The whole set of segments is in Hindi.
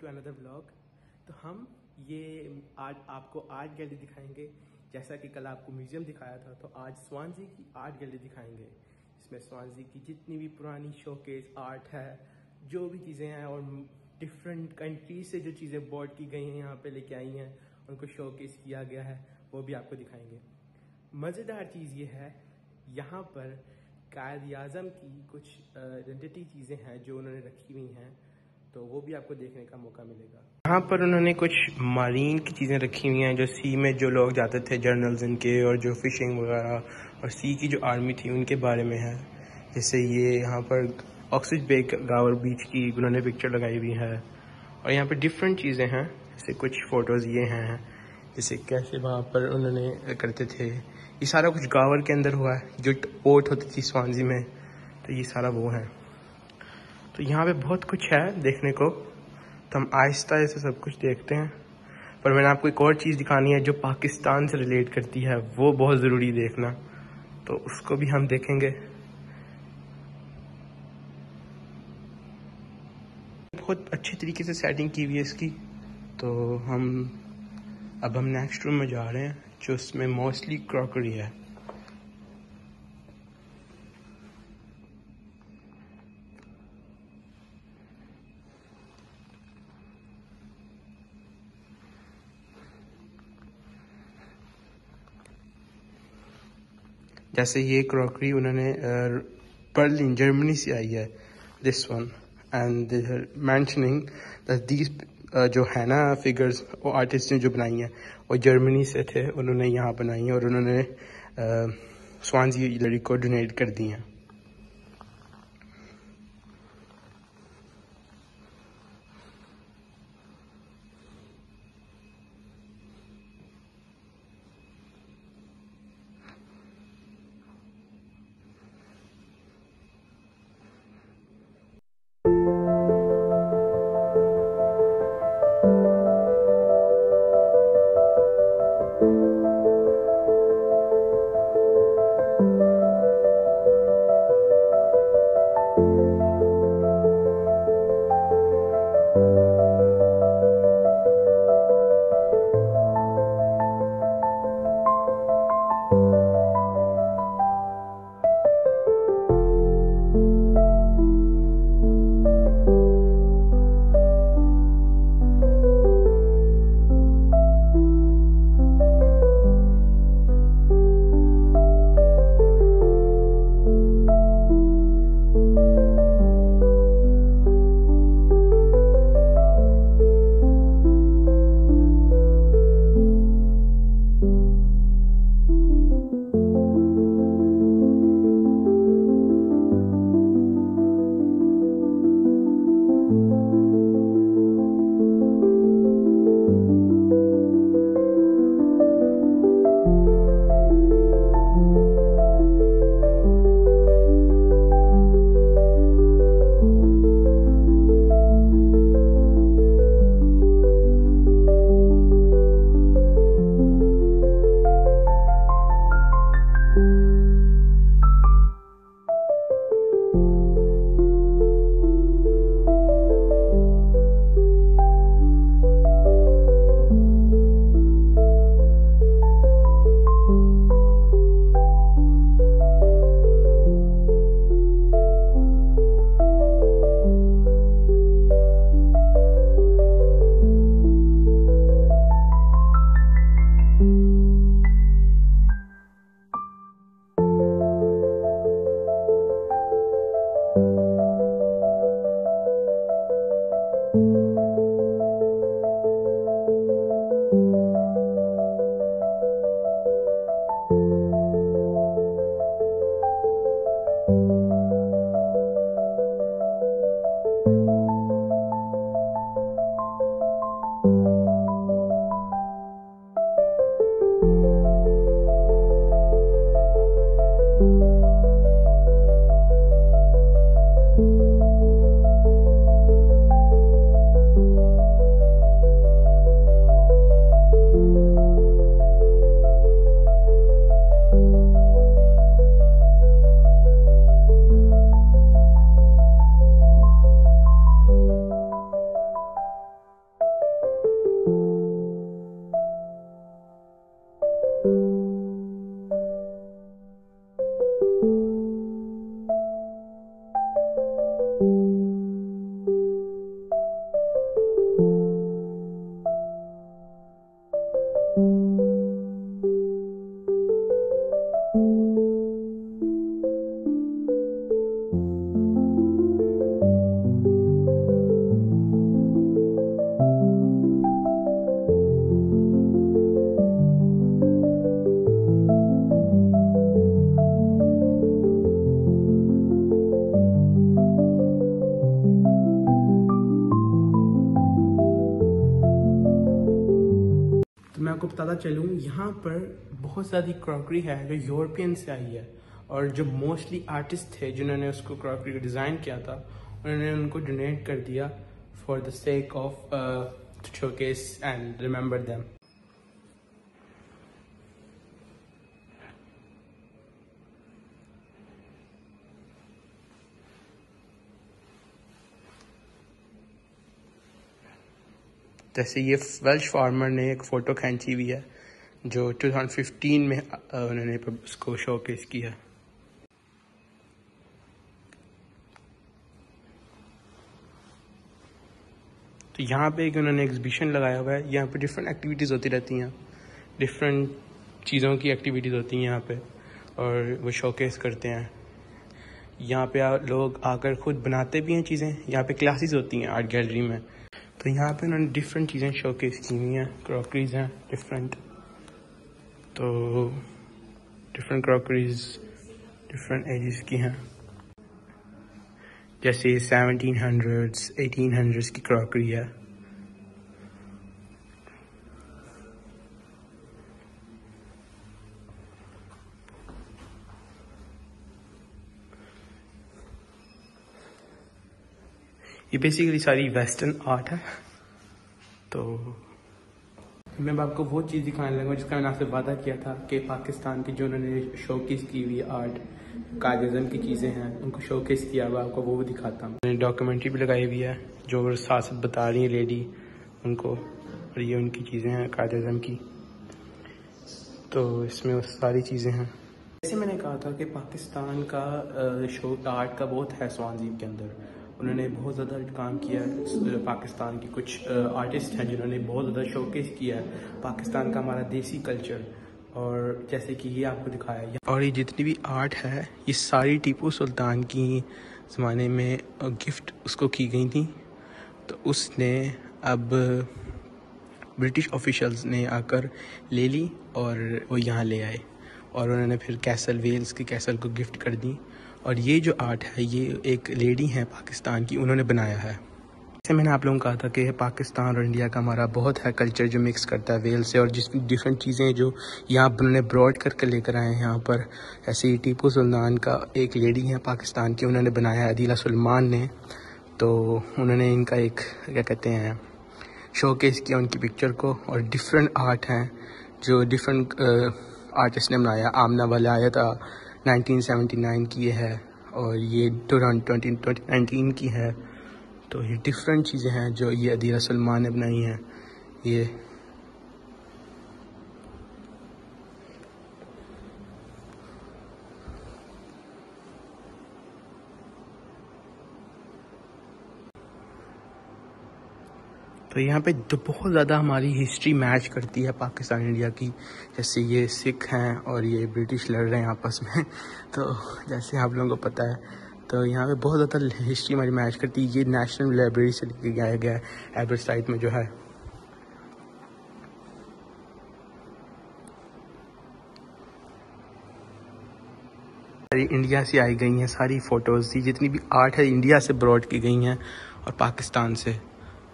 To another vlog. तो हम ये आज आपको आर्ट गैलरी दिखाएंगे। जैसा कि कल आपको म्यूज़ियम दिखाया था, तो आज स्वानसी की आर्ट गैलरी दिखाएंगे। इसमें स्वानसी की जितनी भी पुरानी शोकेस आर्ट है, जो भी चीज़ें हैं और डिफरेंट कंट्री से जो चीज़ें बोर्ड की गई हैं यहाँ पे लेके आई हैं, उनको शोकेस किया गया है, वो भी आपको दिखाएंगे। मज़ेदार चीज़ ये है, यहाँ पर कायद-ए-आज़म की कुछ आइडेंटिटी चीज़ें हैं जो उन्होंने रखी हुई हैं, तो वो भी आपको देखने का मौका मिलेगा। यहाँ पर उन्होंने कुछ मारीन की चीज़ें रखी हुई हैं, जो सी में जो लोग जाते थे, जर्नल्स इनके, और जो फिशिंग वगैरह और सी की जो आर्मी थी उनके बारे में है। जैसे ये यहाँ पर ऑक्सफोर्ड बे गावर बीच की उन्होंने पिक्चर लगाई हुई है, और यहाँ पर डिफरेंट चीज़ें हैं। जैसे कुछ फ़ोटोज़ ये हैं, जैसे कैसे वहाँ पर उन्होंने करते थे। ये सारा कुछ गावर के अंदर हुआ है, जो पोर्ट होती थी स्वानसी में, तो ये सारा वो है। तो यहाँ पे बहुत कुछ है देखने को, तो हम आहिस्ता आहिस्ता सब कुछ देखते हैं। पर मैंने आपको एक और चीज़ दिखानी है जो पाकिस्तान से रिलेट करती है, वो बहुत ज़रूरी देखना, तो उसको भी हम देखेंगे। बहुत अच्छी तरीके से सेटिंग की हुई है इसकी। तो अब हम नेक्स्ट रूम में जा रहे हैं, जो उसमें मोस्टली क्रॉकरी है। जैसे ये क्रॉकरी उन्होंने बर्लिन जर्मनी से आई है, this one, and mentioning that these जो है ना फिगर्स, वो आर्टिस्ट ने जो बनाई हैं वो जर्मनी से थे, उन्होंने यहाँ बनाई हैं और उन्होंने स्वानसी गैलरी को डोनेट कर दी हैं। आपको बताता चलूँ, यहाँ पर बहुत ज़्यादा क्रॉकरी है जो यूरोपियन से आई है, और जो मोस्टली आर्टिस्ट थे जिन्होंने उसको क्रॉकरी को डिज़ाइन किया था, उन्होंने उनको डोनेट कर दिया for the sake of showcase and remember them. जैसे ये वेल्श फार्मर ने एक फ़ोटो खींची हुई है जो 2015 में उन्होंने उसको शोकेस किया। तो यहाँ पे एक उन्होंने एग्जीबिशन लगाया हुआ है। यहाँ पे डिफरेंट एक्टिविटीज़ होती रहती हैं, डिफरेंट चीज़ों की एक्टिविटीज़ होती हैं यहाँ पे, और वो शोकेस करते हैं। यहाँ पे लोग आकर खुद बनाते भी हैं चीज़ें। यहाँ पे क्लासेस होती हैं आर्ट गैलरी में। तो यहाँ पे उन्होंने डिफरेंट चीज़ें शोकेस की हुई हैं, क्रॉकरीज हैं डिफरेंट। तो डिफरेंट क्रॉकरीज डिफरेंट एजेस की हैं, जैसे 1700s 1800s की क्रॉकरी है। ये बेसिकली सारी वेस्टर्न आर्ट है। तो मैं आपको वो चीज़ दिखाने लगा जिसका मैंने आपसे वादा किया था कि पाकिस्तान की जो उन्होंने शोकेस की हुई आर्ट, कागज़म की चीज़ें हैं, उनको शोकेस किया हुआ, आपको वो दिखाता हूँ। मैंने डॉक्यूमेंट्री भी लगाई हुई है जो साथ साथ बता रही है लेडी उनको, और ये उनकी चीज़ें हैं कागज़म की। तो इसमें वो सारी चीज़ें हैं। जैसे मैंने कहा था कि पाकिस्तान का शो आर्ट का बहुत है स्वानज़ी के अंदर। उन्होंने बहुत ज़्यादा काम किया है। पाकिस्तान की कुछ आर्टिस्ट हैं जिन्होंने बहुत ज़्यादा शोकेस किया है पाकिस्तान का हमारा देसी कल्चर, और जैसे कि ये आपको दिखाया है। और ये जितनी भी आर्ट है ये सारी टीपू सुल्तान की ज़माने में गिफ्ट उसको की गई थी। तो उसने अब ब्रिटिश ऑफिशियल्स ने आकर ले ली और वो यहाँ ले आए, और उन्होंने फिर कैसल, वेल्स के कैसल को गिफ्ट कर दी। और ये जो आर्ट है ये एक लेडी है पाकिस्तान की, उन्होंने बनाया है। जैसे मैंने आप लोगों को कहा था कि पाकिस्तान और इंडिया का हमारा बहुत है कल्चर जो मिक्स करता है वेल्स से, और जिसकी डिफरेंट चीज़ें जो यहाँ पर उन्होंने ब्रॉड करके लेकर आए हैं यहाँ पर। ऐसे ही टीपू सुल्तान का एक लेडी है पाकिस्तान की, उन्होंने बनाया है, अदीला सुलेमान ने। तो उन्होंने इनका एक क्या कहते हैं शोकेस किया उनकी पिक्चर को, और डिफरेंट आर्ट हैं जो डिफरेंट आर्टिस्ट ने बनाया। आमना वाला आया था 1979 की है, और ये 2019 की है। तो ये डिफरेंट चीज़ें हैं जो ये अदीला सुलेमान ने बनाई हैं। ये तो यहाँ पे बहुत ज़्यादा हमारी हिस्ट्री मैच करती है पाकिस्तान इंडिया की। जैसे ये सिख हैं और ये ब्रिटिश लड़ रहे हैं आपस में। तो जैसे आप लोगों को पता है, तो यहाँ पे बहुत ज़्यादा हिस्ट्री हमारी मैच करती है। ये नेशनल लाइब्रेरी से लेके गया गया है एबरसाइट में जो है। सारी इंडिया से आई गई हैं सारी फ़ोटोज़, जितनी भी आर्ट है इंडिया से ब्रॉड की गई हैं और पाकिस्तान से।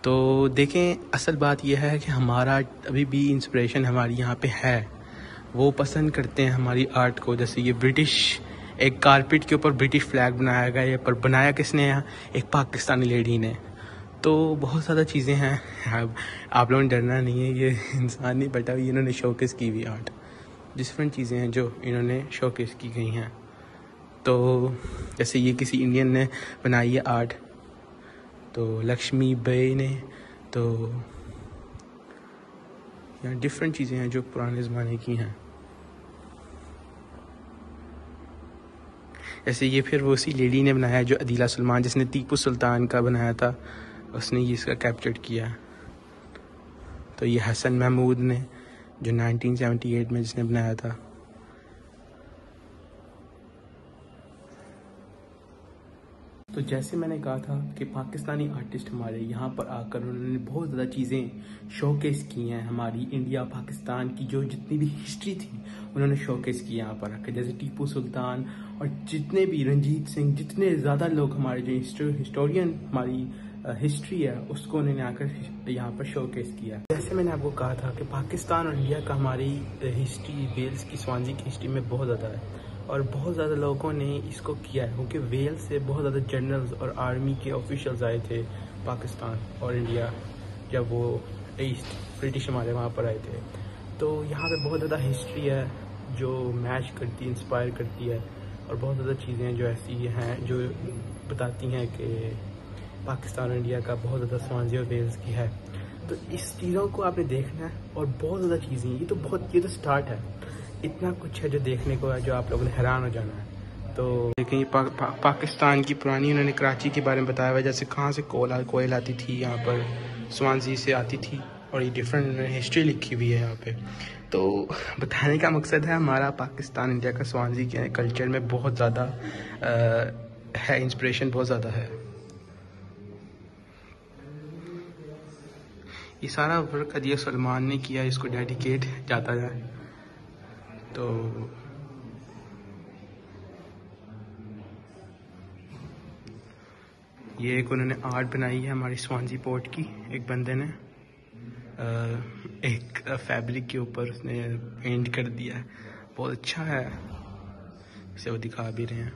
तो देखें, असल बात यह है कि हमारा अभी भी इंस्पिरेशन हमारी यहाँ पे है, वो पसंद करते हैं हमारी आर्ट को। जैसे ये ब्रिटिश, एक कारपेट के ऊपर ब्रिटिश फ्लैग बनाया गया है, पर बनाया किसने है? एक पाकिस्तानी लेडी ने। तो बहुत ज़्यादा चीज़ें हैं, आप लोगों ने डरना नहीं है, ये इंसान नहीं बैठा हुई, इन्होंने शोकेस की हुई आर्ट, डिफरेंट चीज़ें हैं जो इन्होंने शोकेस की गई हैं। तो जैसे ये किसी इंडियन ने बनाई है आर्ट, तो लक्ष्मी बाई ने। तो यहाँ डिफरेंट चीज़ें हैं जो पुराने ज़माने की हैं। जैसे ये फिर वो उसी लेडी ने बनाया जो अदीला सुलेमान, जिसने टीपू सुल्तान का बनाया था, उसने ये इसका कैप्चर किया। तो ये हसन महमूद ने जो 1978 में जिसने बनाया था। तो जैसे मैंने कहा था कि पाकिस्तानी आर्टिस्ट हमारे यहाँ पर आकर उन्होंने बहुत ज़्यादा चीज़ें शोकेस की हैं। हमारी इंडिया पाकिस्तान की जो जितनी भी हिस्ट्री थी उन्होंने शोकेस की यहाँ पर आकर। जैसे टीपू सुल्तान और जितने भी रंजीत सिंह, जितने ज़्यादा लोग हमारे जो हिस्टोरियन हमारी हिस्ट्री है उसको उन्होंने आकर यहाँ पर शोकेस किया। जैसे मैंने आपको कहा था कि पाकिस्तान और इंडिया का हमारी हिस्ट्री, वेल्स की, स्वांजी की हिस्ट्री में बहुत ज़्यादा है और बहुत ज़्यादा लोगों ने इसको किया है, क्योंकि वेल्स से बहुत ज़्यादा जनरल्स और आर्मी के ऑफिशियल्स आए थे पाकिस्तान और इंडिया जब वो ईस्ट ब्रिटिश हमारे वहाँ पर आए थे। तो यहाँ पे बहुत ज़्यादा हिस्ट्री है जो मैच करती है, इंस्पायर करती है, और बहुत ज़्यादा चीज़ें जो ऐसी हैं जो बताती हैं कि पाकिस्तान और इंडिया का बहुत ज़्यादा स्वांजी और वेल्स की है। तो इस चीज़ों को आपने देखना है और बहुत ज़्यादा चीज़ें, ये तो स्टार्ट है, इतना कुछ है जो देखने को है, जो आप लोगों ने हैरान हो जाना है। तो लेकिन पाकिस्तान की पुरानी उन्होंने कराची के बारे में बताया हुआ, जैसे कहाँ से कोयल आती थी यहाँ पर, स्वांजी से आती थी, और ये डिफरेंट उन्होंने हिस्ट्री लिखी हुई है यहाँ पे। तो बताने का मकसद है हमारा पाकिस्तान इंडिया का स्वांजी के कल्चर में बहुत ज़्यादा है, इंस्पिरेशन बहुत ज़्यादा है। ये सारा वर्क अदिया सलमान ने किया, इसको डेडिकेट जाता है। तो ये एक उन्होंने आर्ट बनाई है हमारी स्वांजी पोर्ट की, एक बंदे ने एक फैब्रिक के ऊपर उसने पेंट कर दिया है, बहुत अच्छा है, इसे वो दिखा भी रहे हैं।